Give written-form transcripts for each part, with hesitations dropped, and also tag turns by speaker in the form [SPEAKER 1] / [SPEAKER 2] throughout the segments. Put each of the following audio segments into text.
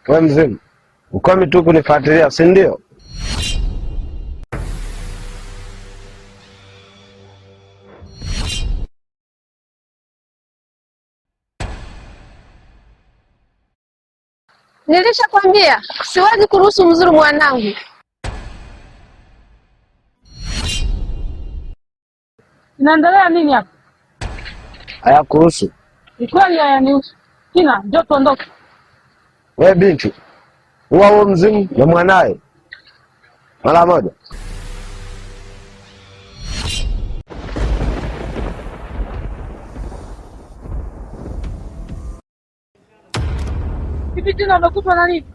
[SPEAKER 1] Wewe mzimu, ukomi tu kunifuatilia, si ndio?
[SPEAKER 2] Nilishakwambia siwezi kuruhusu mzuru mwanangu.
[SPEAKER 3] Inaendelea nini hapa?
[SPEAKER 1] Hayakuhusu.
[SPEAKER 3] Ni kweli hayanihusu. Kina, njoo tuondoke.
[SPEAKER 1] Wewe binti, huo mzimu na mwanae mara moja.
[SPEAKER 3] Hivi tena umekutwa na nini?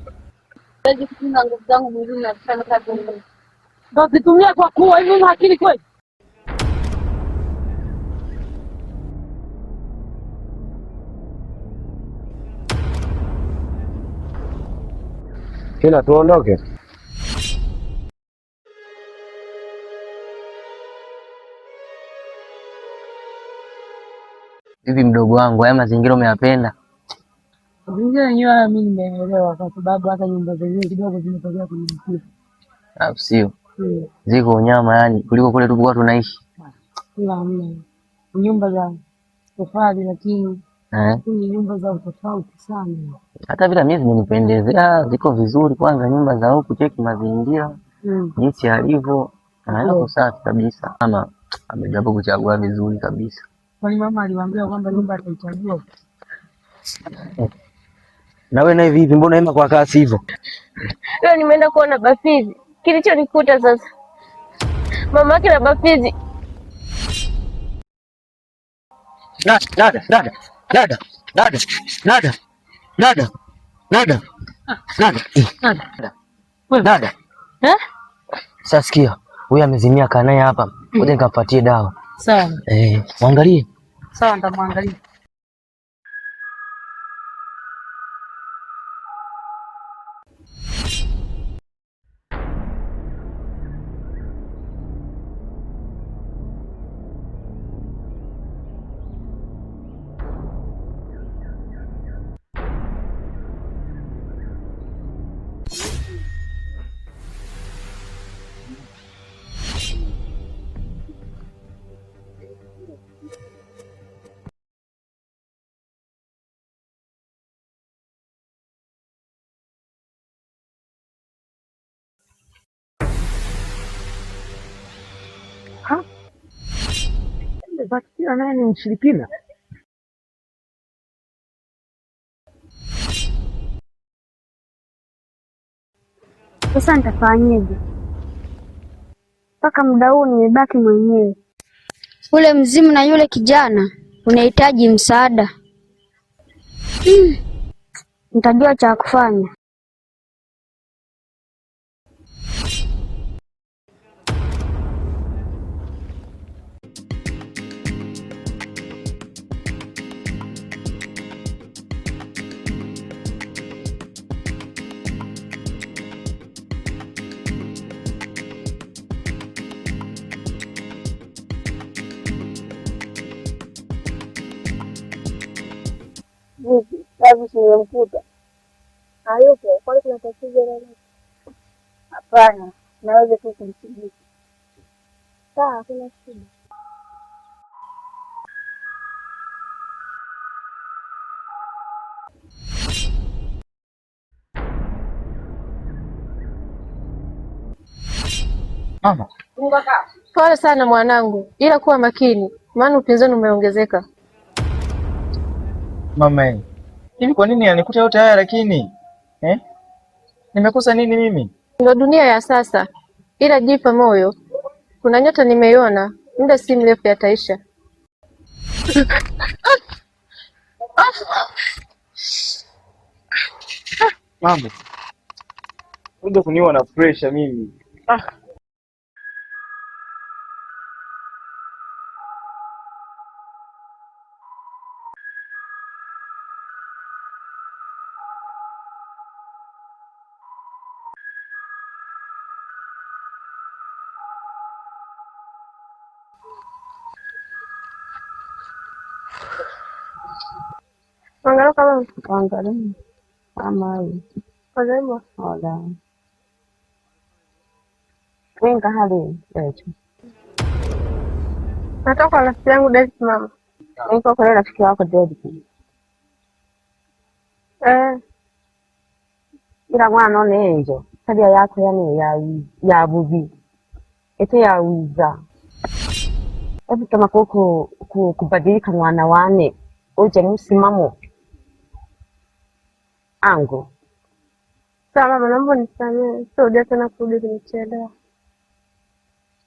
[SPEAKER 2] Siwezi kutumia nguvu zangu mwilini na kufanya kazi ngumu.
[SPEAKER 3] Ndio zitumia kwa kuwa hivi una akili kweli?
[SPEAKER 1] Kina, tuondoke.
[SPEAKER 4] Hivi mdogo wangu, haya mazingira umeyapenda?
[SPEAKER 3] Mazingira yenyewe haya mimi nimeelewa kwa sababu hata nyumba zenyewe kidogo zimetokea kwenye msitu.
[SPEAKER 4] Au sio? Ziko unyama yani kuliko kule tulikuwa tunaishi.
[SPEAKER 3] Ila nyumba za tofali lakini ni nyumba za tofauti sana.
[SPEAKER 4] Hata vile mimi zimenipendezea, ziko vizuri. Kwanza nyumba za huku, cheki mazingira jinsi yalivyo, yako safi kabisa. Mama amejaribu kuchagua vizuri kabisa.
[SPEAKER 3] Kwani mama aliwaambia kwamba nyumba ataichagua?
[SPEAKER 4] Na wewe naye vipi? Mbona hema kwa kasi hivyo?
[SPEAKER 2] Leo nimeenda kuona Bafizi. Kilichonikuta sasa, mama yake na Bafizi.
[SPEAKER 4] Dada. Sasa sikia, huyu amezimia, kaa naye hapa. Ngoja nikampatie dawa.
[SPEAKER 3] Sawa.
[SPEAKER 4] Muangalie.
[SPEAKER 3] Sawa, nitamwangalia.
[SPEAKER 1] Bakia naye ni mshirikina.
[SPEAKER 5] Sasa nitafanyaje? Mpaka muda huu nimebaki mwenyewe. Ule mzimu na yule kijana unahitaji msaada. Nitajua cha kufanya.
[SPEAKER 2] Vipi? Babu nimemkuta. Hayupo, kwani kuna tatizo lolote? Hapana, naweza tu kumsaidia. Sawa, hakuna shida.
[SPEAKER 4] Mama.
[SPEAKER 2] Pole sana mwanangu, ila kuwa makini, maana upinzani umeongezeka.
[SPEAKER 6] Mama, hivi kwa nini anikuta yote haya lakini? Nimekosa nini mimi?
[SPEAKER 2] Ndio dunia ya sasa. ila jipa moyo, kuna nyota nimeiona, muda si mrefu yataisha.
[SPEAKER 6] Mama, unataka kuniua na pressure mimi.
[SPEAKER 2] Angalau kama
[SPEAKER 3] Angalau amai.
[SPEAKER 2] kazemo.
[SPEAKER 3] Hola. Wenga hali yetu.
[SPEAKER 2] Natoka na rafiki yangu David mama.
[SPEAKER 3] Niko kwa rafiki wako David. Ila mwana one enjo. Tabia yako yani ya bubi. Ete ya wiza. Hebu kama kubadilika mwana wane uje msimamo angu.
[SPEAKER 2] Sawa mama, naomba nisamehe. Sio tena kurudi kunichelewa.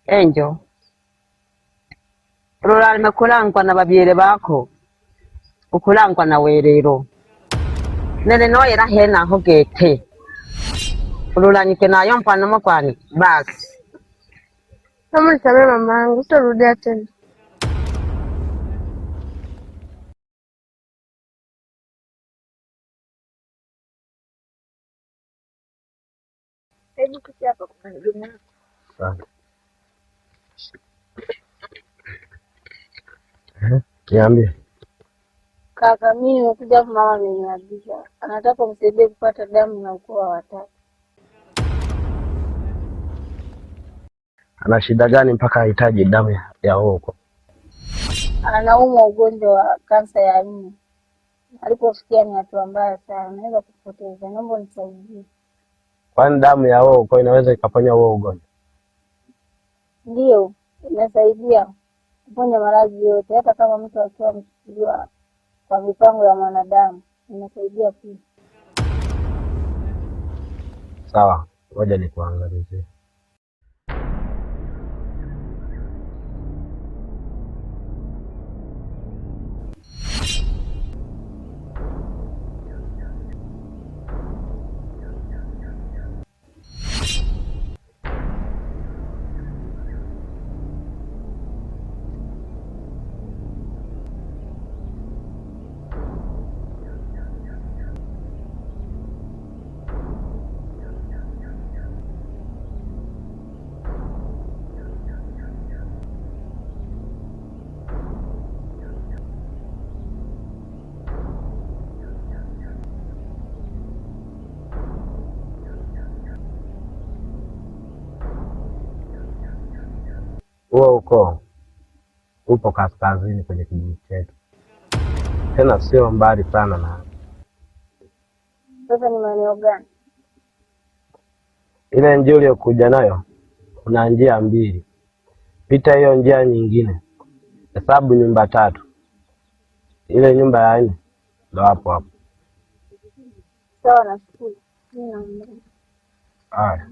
[SPEAKER 3] Enjo. Lola limekulangwa na babyere bako. Ukulangwa na werero. Nene noyera hena aho gete. Ululanyike nayo mpana makwani basi.
[SPEAKER 2] Naomba nisamehe mama yangu, sio tena. Hebu kiti hapa kwa huduma.
[SPEAKER 1] Sawa. Kiambie.
[SPEAKER 5] Kaka, mimi nimekuja hapa, mama ameniagiza. Anataka msaidie kupata damu na ukoo wa watatu.
[SPEAKER 1] Ana shida gani mpaka ahitaji damu ya huko?
[SPEAKER 5] Anaumwa ugonjwa wa kansa ya ini. Alipofikia ni hatua mbaya sana, anaweza kupoteza. Naomba nisaidie.
[SPEAKER 1] Kwani damu ya huko inaweza ikaponya huo ugonjwa?
[SPEAKER 5] Ndio, inasaidia kuponya maradhi yote, hata kama mtu akiwa ameshikiliwa kwa mipango ya mwanadamu, inasaidia pia.
[SPEAKER 1] Sawa, ngoja nikuangalizie. Huo ukoo upo kaskazini kwenye kijiji chetu, tena sio mbali sana na.
[SPEAKER 5] Sasa ni maeneo gani?
[SPEAKER 1] Ile njia uliyokuja nayo kuna njia mbili, pita hiyo njia nyingine, hesabu nyumba 3, ile nyumba ya 4 ndo hapo.
[SPEAKER 5] Sawa, nashukuru.
[SPEAKER 1] Haya.